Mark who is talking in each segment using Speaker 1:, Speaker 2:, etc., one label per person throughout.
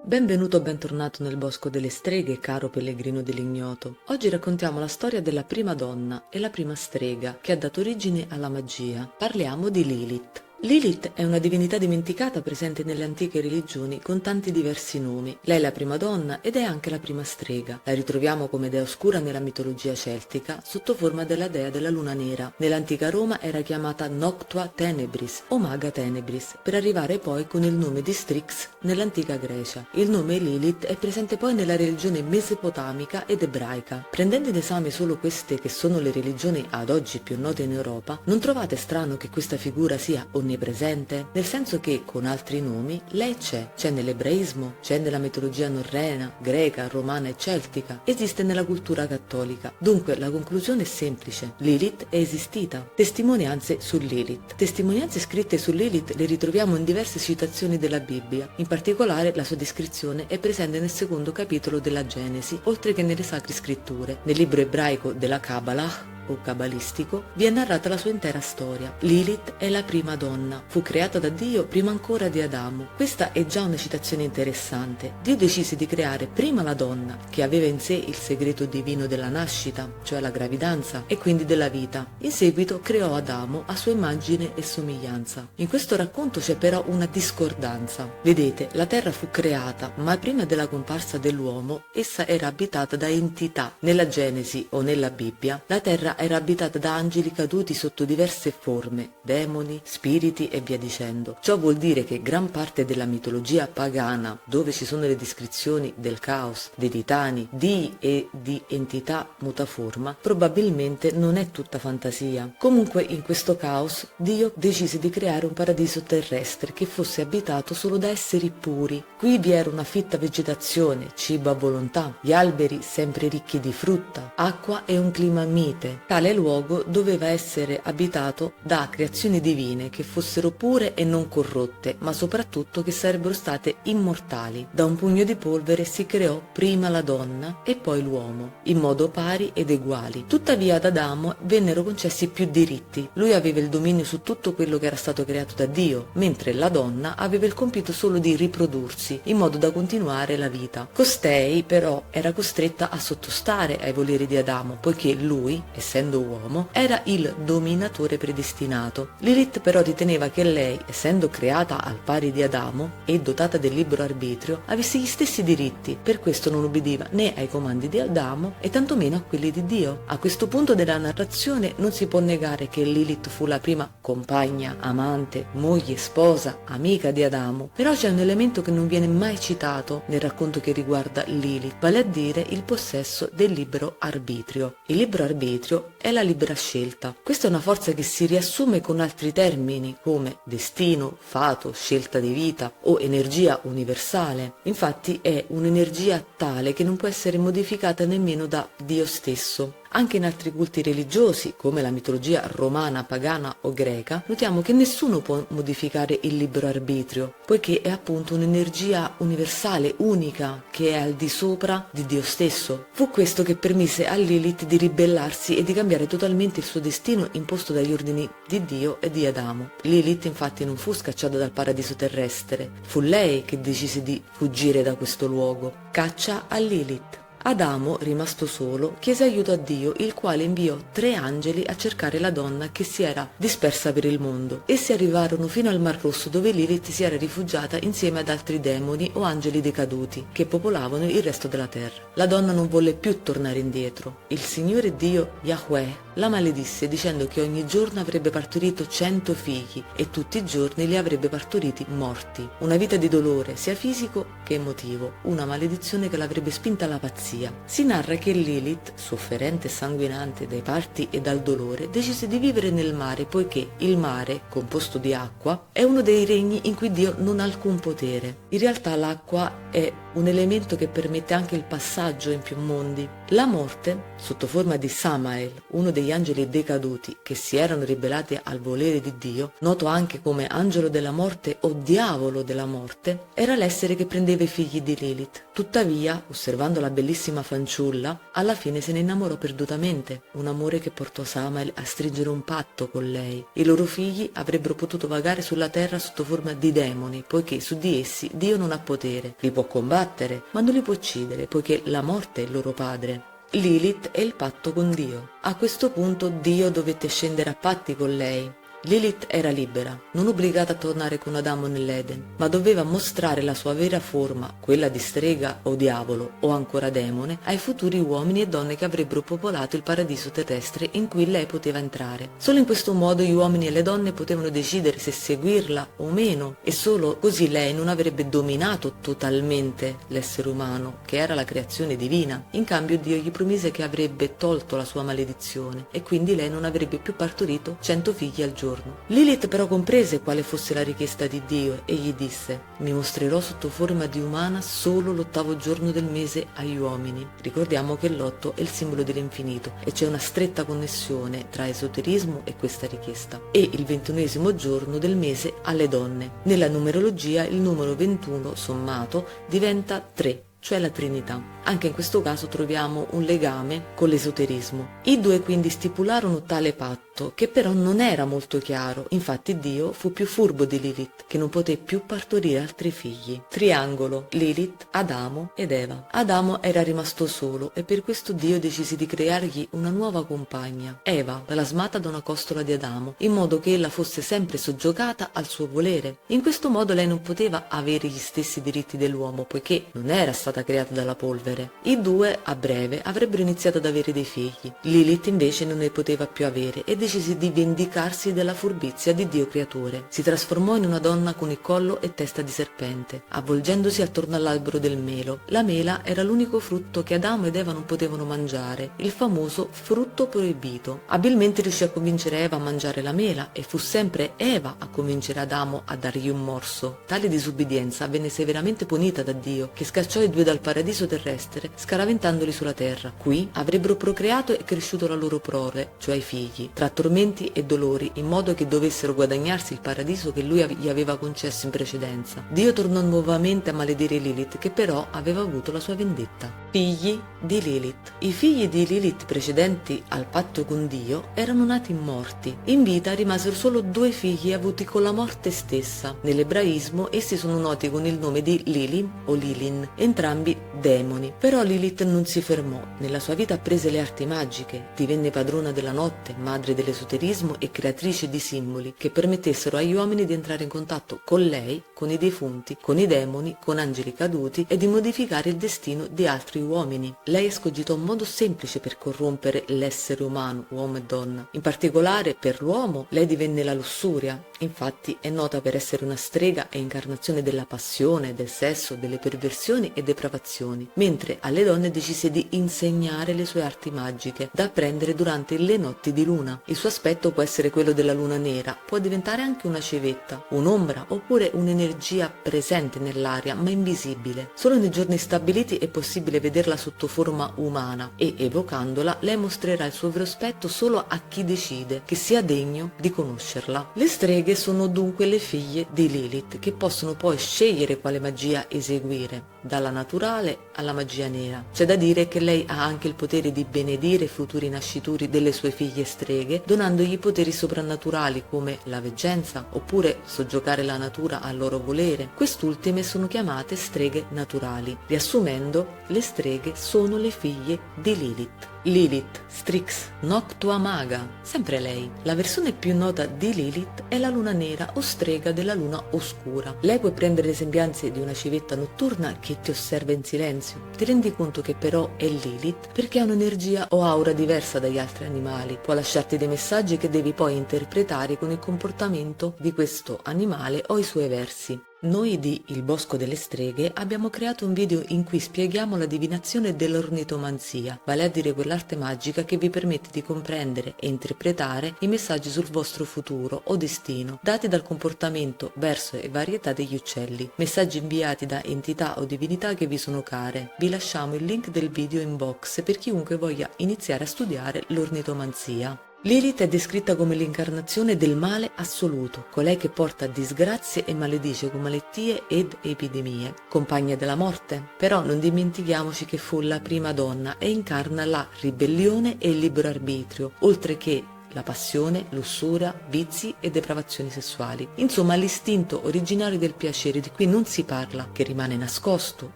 Speaker 1: Benvenuto o bentornato nel Bosco delle Streghe, caro pellegrino dell'ignoto. Oggi raccontiamo la storia della prima donna e la prima strega che ha dato origine alla magia. Parliamo di Lilith. Lilith è una divinità dimenticata presente nelle antiche religioni con tanti diversi nomi. Lei è la prima donna ed è anche la prima strega. La ritroviamo come dea oscura nella mitologia celtica sotto forma della dea della luna nera. Nell'antica Roma era chiamata Noctua Tenebris o Maga Tenebris, per arrivare poi con il nome di Strix nell'antica Grecia. Il nome Lilith è presente poi nella religione mesopotamica ed ebraica. Prendendo in esame solo queste che sono le religioni ad oggi più note in Europa, non trovate strano che questa figura sia onnipresente? Nel senso che, con altri nomi, lei c'è nell'ebraismo, c'è nella mitologia norrena, greca, romana e celtica, esiste nella cultura cattolica. Dunque la conclusione è semplice: Lilith è esistita. Testimonianze su Lilith. Testimonianze scritte su Lilith le ritroviamo in diverse citazioni della Bibbia. In particolare la sua descrizione è presente nel secondo capitolo della Genesi, oltre che nelle sacre scritture. Nel libro ebraico della Kabbalah o cabalistico, vi è narrata la sua intera storia. Lilith è la prima donna, fu creata da Dio prima ancora di Adamo. Questa è già una citazione interessante. Dio decise di creare prima la donna, che aveva in sé il segreto divino della nascita, cioè la gravidanza, e quindi della vita. In seguito creò Adamo a sua immagine e somiglianza. In questo racconto c'è però una discordanza. Vedete, la terra fu creata, ma prima della comparsa dell'uomo, essa era abitata da entità. Nella Genesi o nella Bibbia, la terra era abitata da angeli caduti sotto diverse forme, demoni, spiriti e via dicendo. Ciò vuol dire che gran parte della mitologia pagana, dove ci sono le descrizioni del caos, dei titani, di e di entità mutaforma, probabilmente non è tutta fantasia. Comunque in questo caos Dio decise di creare un paradiso terrestre che fosse abitato solo da esseri puri. Qui vi era una fitta vegetazione, cibo a volontà, gli alberi sempre ricchi di frutta, acqua e un clima mite. Tale luogo doveva essere abitato da creazioni divine che fossero pure e non corrotte, ma soprattutto che sarebbero state immortali. Da un pugno di polvere si creò prima la donna e poi l'uomo, in modo pari ed eguali. Tuttavia ad Adamo vennero concessi più diritti. Lui aveva il dominio su tutto quello che era stato creato da Dio, mentre la donna aveva il compito solo di riprodursi, in modo da continuare la vita. Costei però era costretta a sottostare ai voleri di Adamo, poiché lui, essendo uomo, era il dominatore predestinato. Lilith però riteneva che lei, essendo creata al pari di Adamo e dotata del libero arbitrio, avesse gli stessi diritti. Per questo non ubbidiva né ai comandi di Adamo e tantomeno a quelli di Dio. A questo punto della narrazione non si può negare che Lilith fu la prima compagna, amante, moglie, sposa, amica di Adamo. Però c'è un elemento che non viene mai citato nel racconto che riguarda Lilith, vale a dire il possesso del libero arbitrio. Il libero arbitrio è la libera scelta. Questa è una forza che si riassume con altri termini come destino, fato, scelta di vita o energia universale. Infatti è un'energia tale che non può essere modificata nemmeno da Dio stesso. Anche in altri culti religiosi, come la mitologia romana, pagana o greca, notiamo che nessuno può modificare il libero arbitrio, poiché è appunto un'energia universale, unica, che è al di sopra di Dio stesso. Fu questo che permise a Lilith di ribellarsi e di cambiare totalmente il suo destino imposto dagli ordini di Dio e di Adamo. Lilith infatti non fu scacciata dal paradiso terrestre, fu lei che decise di fuggire da questo luogo. Caccia a Lilith. Adamo, rimasto solo, chiese aiuto a Dio, il quale inviò 3 angeli a cercare la donna che si era dispersa per il mondo. Essi arrivarono fino al Mar Rosso, dove Lilith si era rifugiata insieme ad altri demoni o angeli decaduti che popolavano il resto della terra. La donna non volle più tornare indietro. Il Signore Dio, Yahweh, la maledisse dicendo che ogni giorno avrebbe partorito 100 figli e tutti i giorni li avrebbe partoriti morti. Una vita di dolore sia fisico che emotivo, una maledizione che l'avrebbe spinta alla pazzia. Si narra che Lilith, sofferente e sanguinante dai parti e dal dolore, decise di vivere nel mare, poiché il mare, composto di acqua, è uno dei regni in cui Dio non ha alcun potere. In realtà l'acqua è un elemento che permette anche il passaggio in più mondi. La morte, sotto forma di Samael, uno degli angeli decaduti che si erano ribellati al volere di Dio, noto anche come angelo della morte o diavolo della morte, era l'essere che prendeva i figli di Lilith. Tuttavia, osservando la bellissima fanciulla, alla fine se ne innamorò perdutamente, un amore che portò Samael a stringere un patto con lei. I loro figli avrebbero potuto vagare sulla terra sotto forma di demoni, poiché su di essi Dio non ha potere, li può combattere, ma non li può uccidere, poiché la morte è il loro padre. Lilith è il patto con Dio. A questo punto Dio dovette scendere a patti con lei. Lilith era libera, non obbligata a tornare con Adamo nell'Eden, ma doveva mostrare la sua vera forma, quella di strega o diavolo o ancora demone, ai futuri uomini e donne che avrebbero popolato il paradiso terrestre in cui lei poteva entrare. Solo in questo modo gli uomini e le donne potevano decidere se seguirla o meno, e solo così lei non avrebbe dominato totalmente l'essere umano, che era la creazione divina. In cambio Dio gli promise che avrebbe tolto la sua maledizione e quindi lei non avrebbe più partorito 100 figli al giorno. Lilith però comprese quale fosse la richiesta di Dio e gli disse: mi mostrerò sotto forma di umana solo l'8° giorno del mese agli uomini. Ricordiamo che l'8 è il simbolo dell'infinito e c'è una stretta connessione tra esoterismo e questa richiesta, e il 21° giorno del mese alle donne. Nella numerologia il numero 21 sommato diventa 3, cioè la Trinità. Anche in questo caso troviamo un legame con l'esoterismo. I due quindi stipularono tale patto, che però non era molto chiaro. Infatti Dio fu più furbo di Lilith, che non poté più partorire altri figli. Triangolo: Lilith, Adamo ed Eva. Adamo era rimasto solo e per questo Dio decise di creargli una nuova compagna, Eva, plasmata da una costola di Adamo, in modo che ella fosse sempre soggiogata al suo volere. In questo modo lei non poteva avere gli stessi diritti dell'uomo, poiché non era stata creata dalla polvere. I due a breve avrebbero iniziato ad avere dei figli. Lilith invece non ne poteva più avere e decise di vendicarsi della furbizia di Dio creatore. Si trasformò in una donna con il collo e testa di serpente, avvolgendosi attorno all'albero del melo. La mela era l'unico frutto che Adamo ed Eva non potevano mangiare, il famoso frutto proibito. Abilmente riuscì a convincere Eva a mangiare la mela e fu sempre Eva a convincere Adamo a dargli un morso. Tale disubbidienza venne severamente punita da Dio, che scacciò i due dal paradiso terrestre, scaraventandoli sulla terra. Qui avrebbero procreato e cresciuto la loro prole, cioè i figli, tra tormenti e dolori, in modo che dovessero guadagnarsi il paradiso che lui gli aveva concesso in precedenza. Dio tornò nuovamente a maledire Lilith, che però aveva avuto la sua vendetta. Figli di Lilith. I figli di Lilith precedenti al patto con Dio erano nati morti. In vita rimasero solo 2 figli avuti con la morte stessa. Nell'ebraismo essi sono noti con il nome di Lilim o Lilin, entrambi demoni. Però Lilith non si fermò. Nella sua vita apprese le arti magiche, divenne padrona della notte, madre dell'esoterismo e creatrice di simboli che permettessero agli uomini di entrare in contatto con lei, con i defunti, con i demoni, con angeli caduti e di modificare il destino di altri uomini. Lei escogitò un modo semplice per corrompere l'essere umano, uomo e donna. In particolare per l'uomo lei divenne la lussuria. Infatti è nota per essere una strega e incarnazione della passione, del sesso, delle perversioni e depravazioni, mentre alle donne decise di insegnare le sue arti magiche da apprendere durante le notti di luna. Il suo aspetto può essere quello della luna nera, può diventare anche una civetta, un'ombra oppure un'energia presente nell'aria ma invisibile. Solo nei giorni stabiliti è possibile vederla sotto forma umana e, evocandola, lei mostrerà il suo vero aspetto solo a chi decide che sia degno di conoscerla. Le streghe sono dunque le figlie di Lilith, che possono poi scegliere quale magia eseguire, dalla naturale alla magia nera. C'è da dire che lei ha anche il potere di benedire i futuri nascituri delle sue figlie streghe, donandogli poteri soprannaturali come la veggenza oppure soggiogare la natura al loro volere. Quest'ultime sono chiamate streghe naturali. Riassumendo, le streghe sono le figlie di Lilith. Lilith, Strix, Noctua Maga, sempre lei. La versione più nota di Lilith è la luna nera o strega della luna oscura. Lei può prendere le sembianze di una civetta notturna che ti osserva in silenzio. Ti rendi conto che però è Lilith perché ha un'energia o aura diversa dagli altri animali. Può lasciarti dei messaggi che devi poi interpretare con il comportamento di questo animale o i suoi versi. Noi di Il Bosco delle Streghe abbiamo creato un video in cui spieghiamo la divinazione dell'ornitomanzia, vale a dire quell'arte magica che vi permette di comprendere e interpretare i messaggi sul vostro futuro o destino, dati dal comportamento, verso e varietà degli uccelli, messaggi inviati da entità o divinità che vi sono care. Vi lasciamo il link del video in box per chiunque voglia iniziare a studiare l'ornitomanzia. Lilith è descritta come l'incarnazione del male assoluto, colei che porta disgrazie e maledice con malattie ed epidemie, compagna della morte. Però non dimentichiamoci che fu la prima donna e incarna la ribellione e il libero arbitrio, oltre che la passione, lussuria, vizi e depravazioni sessuali. Insomma, l'istinto originario del piacere di cui non si parla, che rimane nascosto,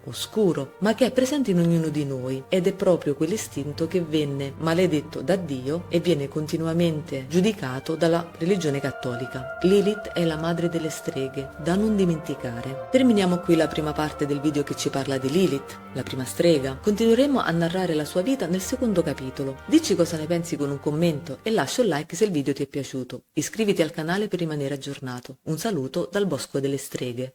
Speaker 1: oscuro, ma che è presente in ognuno di noi, ed è proprio quell'istinto che venne maledetto da Dio e viene continuamente giudicato dalla religione cattolica. Lilith è la madre delle streghe, da non dimenticare. Terminiamo qui la prima parte del video che ci parla di Lilith, la prima strega. Continueremo a narrare la sua vita nel secondo capitolo. Dici cosa ne pensi con un commento e lascia un like se il video ti è piaciuto. Iscriviti al canale per rimanere aggiornato. Un saluto dal Bosco delle Streghe.